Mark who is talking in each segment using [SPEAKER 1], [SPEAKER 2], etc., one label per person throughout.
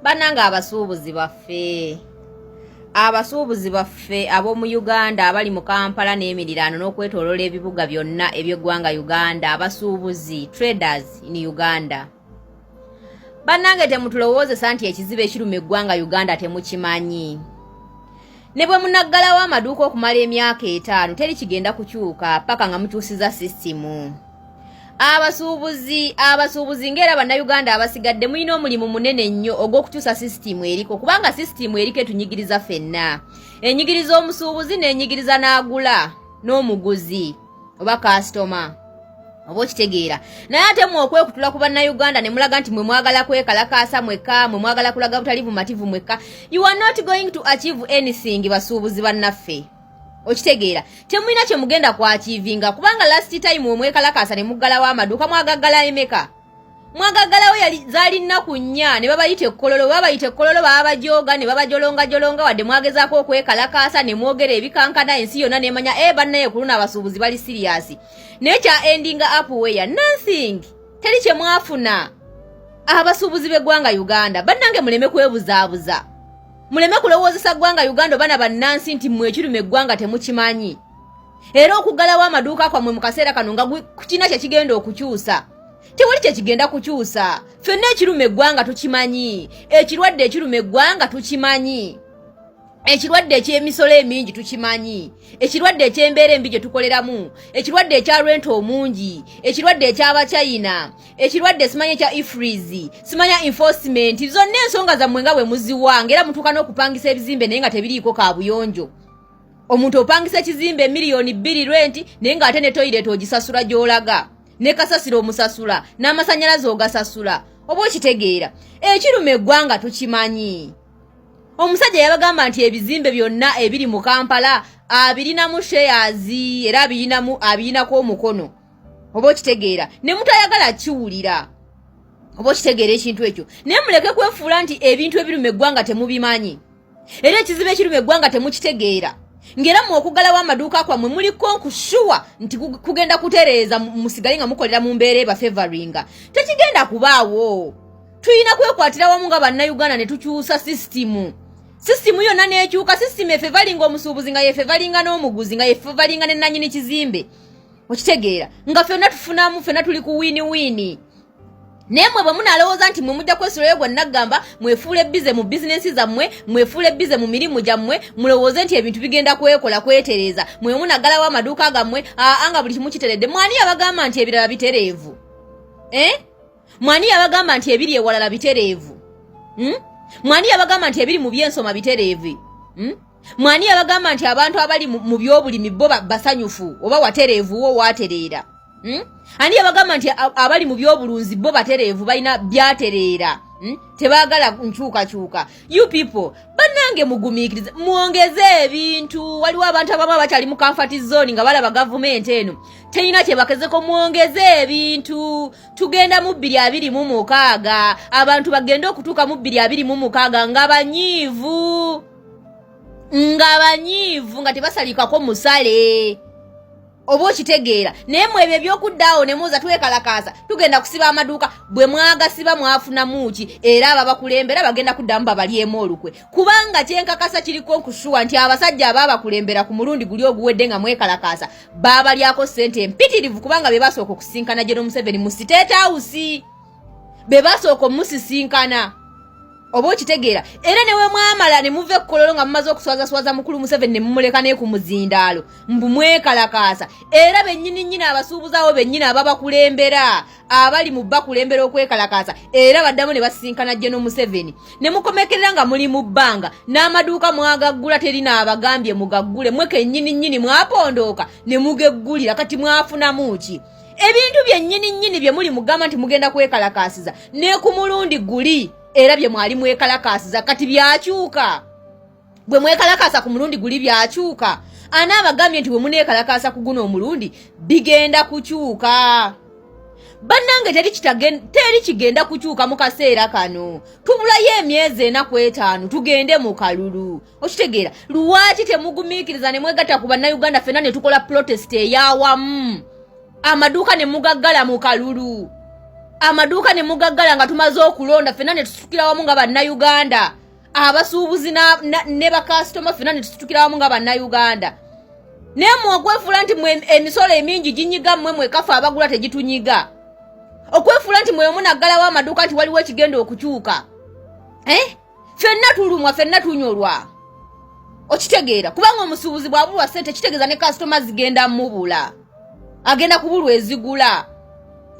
[SPEAKER 1] Bannange abasuubuzi baffe ab'omu Uganda abali mu Kampala n'emiriraano n'okwetooloola ebibuga byonna eby'eggwanga Uganda, abasuubuzi traders in Uganda. Bannange temutulowoozesa nti ekizibu ekiruma eggwanga Uganda temukimanyi. Ne bwe munaggalawo amaduuka okumala emyaka 5 teri kigenda kukyuka paka nga mukyusiza sisitimu. Abasuubuzi ng'era bannayuganda abasigadde mulina omulimu munene nnyo ogw'okukyusa sisitimu eriko, kubanga sisitimu eriko etunyigiriza ffenna. Enyigiriza omusuubuzi n'enyigiriza n'agula n'omuguzi oba kasitoma. Oba okitegeera. Naye ate mwe okwekutula ku bannayuganda ne mulaga nti mwe mwagala kwekalakaasa mwekka, mwe mwagala kulaga butali bumativu mwekka. You are not going to achieve anything basuubuzi bannaffe. Okitegeera. Temulina kye mugenda ku achievinga kubanga last time omwekalakaasa ne muggalawo amaduuka mwagaggala emeka. Mwagaggalawo yali zaali nnaku 4 ne babayita ekkololo, baba bajooga ne babajolonga wadde mwagezaako okwekalakaasa ne mwogera ebikankana ensi yonna n'emanya bannaye kuluna abasuubuzi bali serious. Naye kya ending up where nothing. Teri kye mwafuna. Abasuubuzi b'eggwanga Uganda bannange muleme kwebuzaabuza. Muleme kulowoozesa ggwanga Uganda bana bannansi nti mmwe ekiruma eggwanga temukimanyi. Era okuggalawo amaduuka kwammwe mu kaseera kano nga kina kye kigenda okukyusa. Tewali kye kigenda kukyusa. Ffenna ekiruma eggwanga tukimanyi. Ekirwadde ekiruma eggwanga tukimanyi. Ekirwadde eky'emisolo emingi tukimanyi. Ekirwadde eky'embeera embi gye tukoleramu. Ekirwadde ekya rento omungi. Ekirwadde eky'Abachina. Ekirwadde simanya ekya ifrizi. Simanya enforcement. Zonna ensonga zammwe nga bwe muziwanga era mutuuka n'okupangisa ebizimbe naye nga tebiriiko kaabuyonjo. Omuntu opangisa ekizimbe miliyoni 2 rent naye ng'ate ne toilet ogisasula gy'olaga. Ne kasasiro omusasula. N'amasannyalaze ogasasula. Oba okitegeera. Ekiruma eggwanga tukimanyi. Omusajja yabagamba nti ebizimbe byonna ebiri mu Kampala abirinamu shares era abirinako omukono. Oba okitegeera. Ne mutayagala kiwulira. Oba okitegeera ekintu ekyo. Naye muleke kwefuula nti ebintu ebiruma eggwanga temubimanyi. Era ekizibu ekiruma eggwanga temukitegeera. Ngera mu okuggalawo amaduuka kwammwe muliko nkushuwa nti kugenda kutereeza musigale nga mukolera mu mbeera ebafavoringa. Tekigenda kubaawo. Tuyina kwekwatira wamu nga bannayuganda ne tukyusa sisitimu. Sisitimu yonna n'ekyuka, sisitimu efevalinga omusuubuzi nga yefevalinga n'omuguzi nga yefevalinga ne nannyini kizimbe. Okitegeera nga ffenna tufunamu, ffenna tuli ku wini. Naye mwe bwe munalowooza nti mwe mujja kwesulayo gwe nagamba mwefuule bize mu bizinensi zammwe, mwefuule bize mu mirimu gyammwe, mulowooze nti ebintu bigenda kwekola kwetereeza, mwe munaggalawo amaduuka gammwe, nga buli kimu kiteredde. Mwani yabagamba nti ebirala bitereevu? Mwani yabagamba nti ebiri ewalala bitereevu? Mwani yabagamba nti ebiri mu byensoma bitereevu? Mwani yabagamba nti abantu abali mu byobulimi bo basanyufu oba watereevu wo watereera? Ani yabagamba nti abali mu byobulunzi bo batereevu balina byatereera? Tebaagala nkyukakyuka. You people bannange mugumiikirize muongeze ebintu. Waliwo abantu abamu abakyali mu comfort zone nga balaba gavumenti eno terina kye bakezeko. Muongeze ebintu. Tugenda mu 2026 abantu bagenda okutuuka mu 2026 nga banyiivu nga tebasalikako musale. Oba okitegeera. Naye mu ebyo ebyokuddaawo ne muza twekalakaasa tugenda kusiba amaduuka bwe mwagasiba mwafunamu ki era ababakulembera bagenda kuddamu babalyemu olukwe. Kubanga kyenkakasa kiriko nkushuwa nti abasajja ababakulembera ku mulundi guli oguwedde nga mwekalakaasa babalyako ssente empitirivu kubanga be basooka okusinkana General Museveni mu State House. Be basooka omusisinkana. Oba okitegeera. Era newe mwamala ne muve ekkololo nga mumaze okuswaza mukulu Museveni ne mumuleka ne ku muzindaalo mbu mwekalakaasa. Era bennyini abasuubuzaawo bennyini ababakulembera abali mu bakulembera okwekalakaasa era baddamu ne basisinkana General Museveni ne mukomekerera nga muli mu bbanga n'amaduuka mwagaggula terina abagambye mugaggule mwe kennyini mwapondooka ne mugeggulira kati mwafunamu ki? Ebintu byennyini bye muli mugamba nti mugenda kwekalakaasiza ne ku mulundi guli era bye mwali mwekalakaasiza kati byakyuka. Bwe mwekalakaasa ku mulundi guli byakyuka. Ani abagambye nti bwe muneekalakaasa ku guno omulundi bigenda kukyuka? Bannange teri kigenda kukyuka mu kaseera kano. Tubulayo emyezi 4 ku 5 tugende mu kalulu. Okitegeera. Lwaki temugumiikiriza ne mwegatta ku bannayuganda ffenna ne tukola protest eyawamu? Amaduuka ne mugaggala mu kalulu. amaduuka ne mugaggala nga tumaze okulonda ffenna ne tusitukira wamu nga bannayuganda abasuubuzi ne bakasitoma ffenna ne tusitukira wamu nga bannayuganda naye mwokwefuula nti emisolo emingi ginyiga mmwe kafa abagula tegitunyiga okwefuula nti mwe munaggalawo amaduuka nti waliwo ekigenda okukyuka ffenna tulumwa ffenna tunyolwa okitegeera kubanga omusuubuzi bw'abulwa ssente kitegeeza ne kasitoma zigenda mubula agenda kubulwa ezigula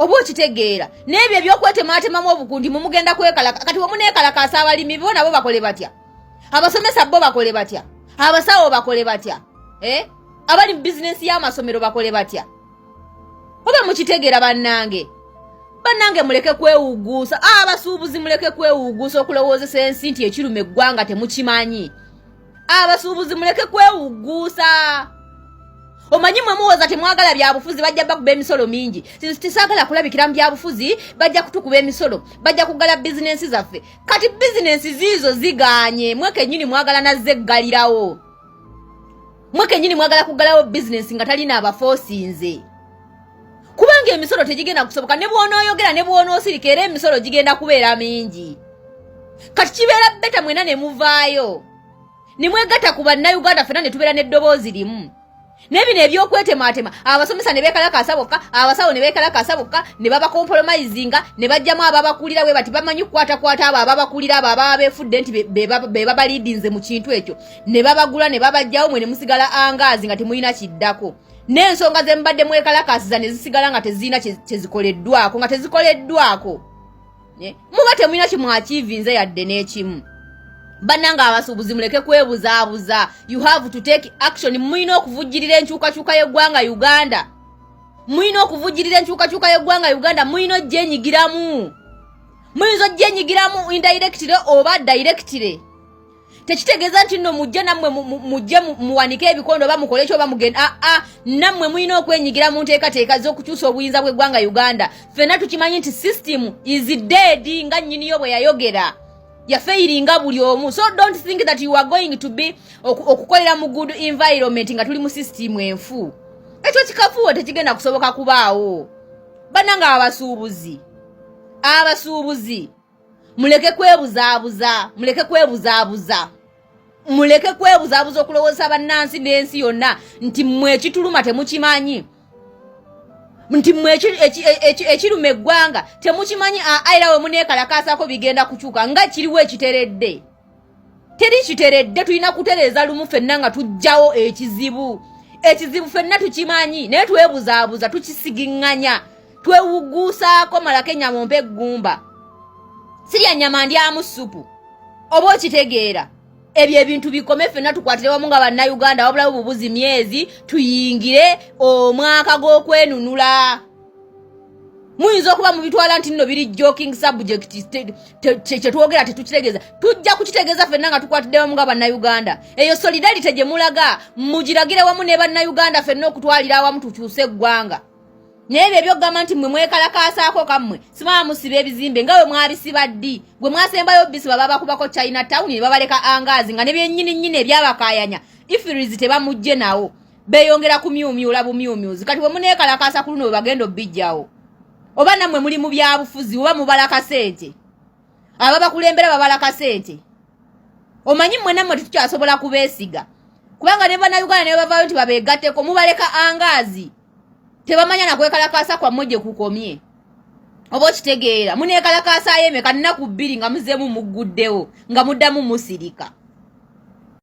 [SPEAKER 1] oba okitegeera n'ebyo ebyokwetemaatemamu obukundi mumugenda kwekalaka kati wemuneekalakaasa abalimi bo nabo bakole batya abasomesa bo bakole batya abasawo bakole batya abali mu bizinensi y'amasomero bakole batya oba mukitegeera bannange muleke kwewuguusa abasuubuzi muleke kwewuguusa okulowoozesa ensi nti ekiruma eggwanga temukimanyi abasuubuzi muleke kwewuguusa omanyi mwe muwoza temwagala byabufuzi bajja bakuba emisolo mingi tisaagala kulabikira mu byabufuzi bajja kutukuba emisolo bajja kugala bizinensi zaffe kati bizinensi ziizo ziganye mwekennyini mwagala nazze eggalirawo mwekennyini mwagala kugalawo bizinensi nga talina abafoosinze kubanga emisolo tegigenda kusoboka ne bw'onooyogera ne bw'onoosirika era emisolo gigenda kubeera mingi kati kibeera beta mwena ne muvaayo ne mwegatta ku bannayuganda ffenna ne tubeera n'eddoboozi limu n'ebino eby'okwetemaatema abasomesa ne beekalakaasa bokka abasawo ne beekalakaasa bokka ne babakompromisinga ne bajjamu ababakulira bwe bati bamanyi kukwatakwata abo ababakulira abo ababa beefudde nti be babaliidinze mu kintu ekyo ne babagula ne babajjawo mwe ne musigala angaazi nga temulina kiddako n'ensonga ze mubadde mwekalakaasiza ne zisigala nga tezirina kyezikoleddwako nga tezikoleddwako muba temulina kimwakiivinze yadde n'ekimu bannanga abasuubuzi muleke kwebuzaabuza you have to take action mulina okuvujjirira enkyukakyuka y'eggwanga Uganda mulina okuvujjirira enkyukakyuka y'eggwanga Uganda mulina ojjenyigiramu muyinza ojjenyigiramu indirectly oba directly tekitegeeza nti nno mujje nammwe mujje muwanike ebikondo oba mukole ekyo oba mugenda nammwe mulina okwenyigira mu nteekateeka z'okukyusa obuyinza bw'eggwanga Uganda ffenna tukimanyi nti system is dead nga nnyiniyo bwe yayogera yafeiringa buli omu so don't think that you are going to be okukolera mu good environment nga tuli mu system enfu ekyo kikafuwo tekigenda kusoboka kubaawo bannanga abasuubuzi muleke kwebuzaabuza muleke kwebuzaabuza okulowoozesa bannansi n'ensi yonna nti mmwe ekituluma temukimanyi nti mmwe ekiruma eggwanga temukimanyi era we muneekalakaasako bigenda kukyuka nga kiriwo ekiteredde teri kiteredde tulina kutereeza lumu ffenna nga tujjawo ekizibu ffenna tukimanyi naye twebuzaabuza tukisigiŋŋanya twewuguusaako malako ennyama ompe eggumba sirya nnyama ndyamu supu oba okitegeera ebyo ebintu bikome ffenna tukwatire wamu nga bannayuganda wabulawo bubuzi myezi tuyingire omwaka gw'okwenunula muyinza okuba mubitwala nti nno biri joking subject kyetwogera tetukitegeeza tujja kukitegeeza ffenna nga tukwatidde wamu nga bannayuganda eyo solidarity gye mulaga mugiragire wamu ne bannayuganda ffenna okutwalira awamu tukyuse eggwanga naye ebyogamba nti mmwe mwekalakaasaako kammwe simala musiba ebizimbe nga we mwabisiba ddi gwe mwasembayo bisiba babakubako China Town ne babaleka angaazi nga ne byennyini ebyabakaayanya ifirizi tebamujje nawo beeyongera kumyumyula bumyumyuzi kati we muneekalakaasa ku luno we bagenda obbijjawo oba nammwe muli mu byabufuzi oba mubalaka sente ababakulembera babalaka sente omanyi mmwe nammwe tetukyasobola kubeesiga kubanga ne bannayuganda ne bavaayo nti babeegatteko mubaleka angaazi tebamanya nakwekalakaasa kwammwe gye kukomye oba okitegeera muneekalakaasaayo emeka nnaku 2 nga muzeemu mugguddewo nga muddamu musirika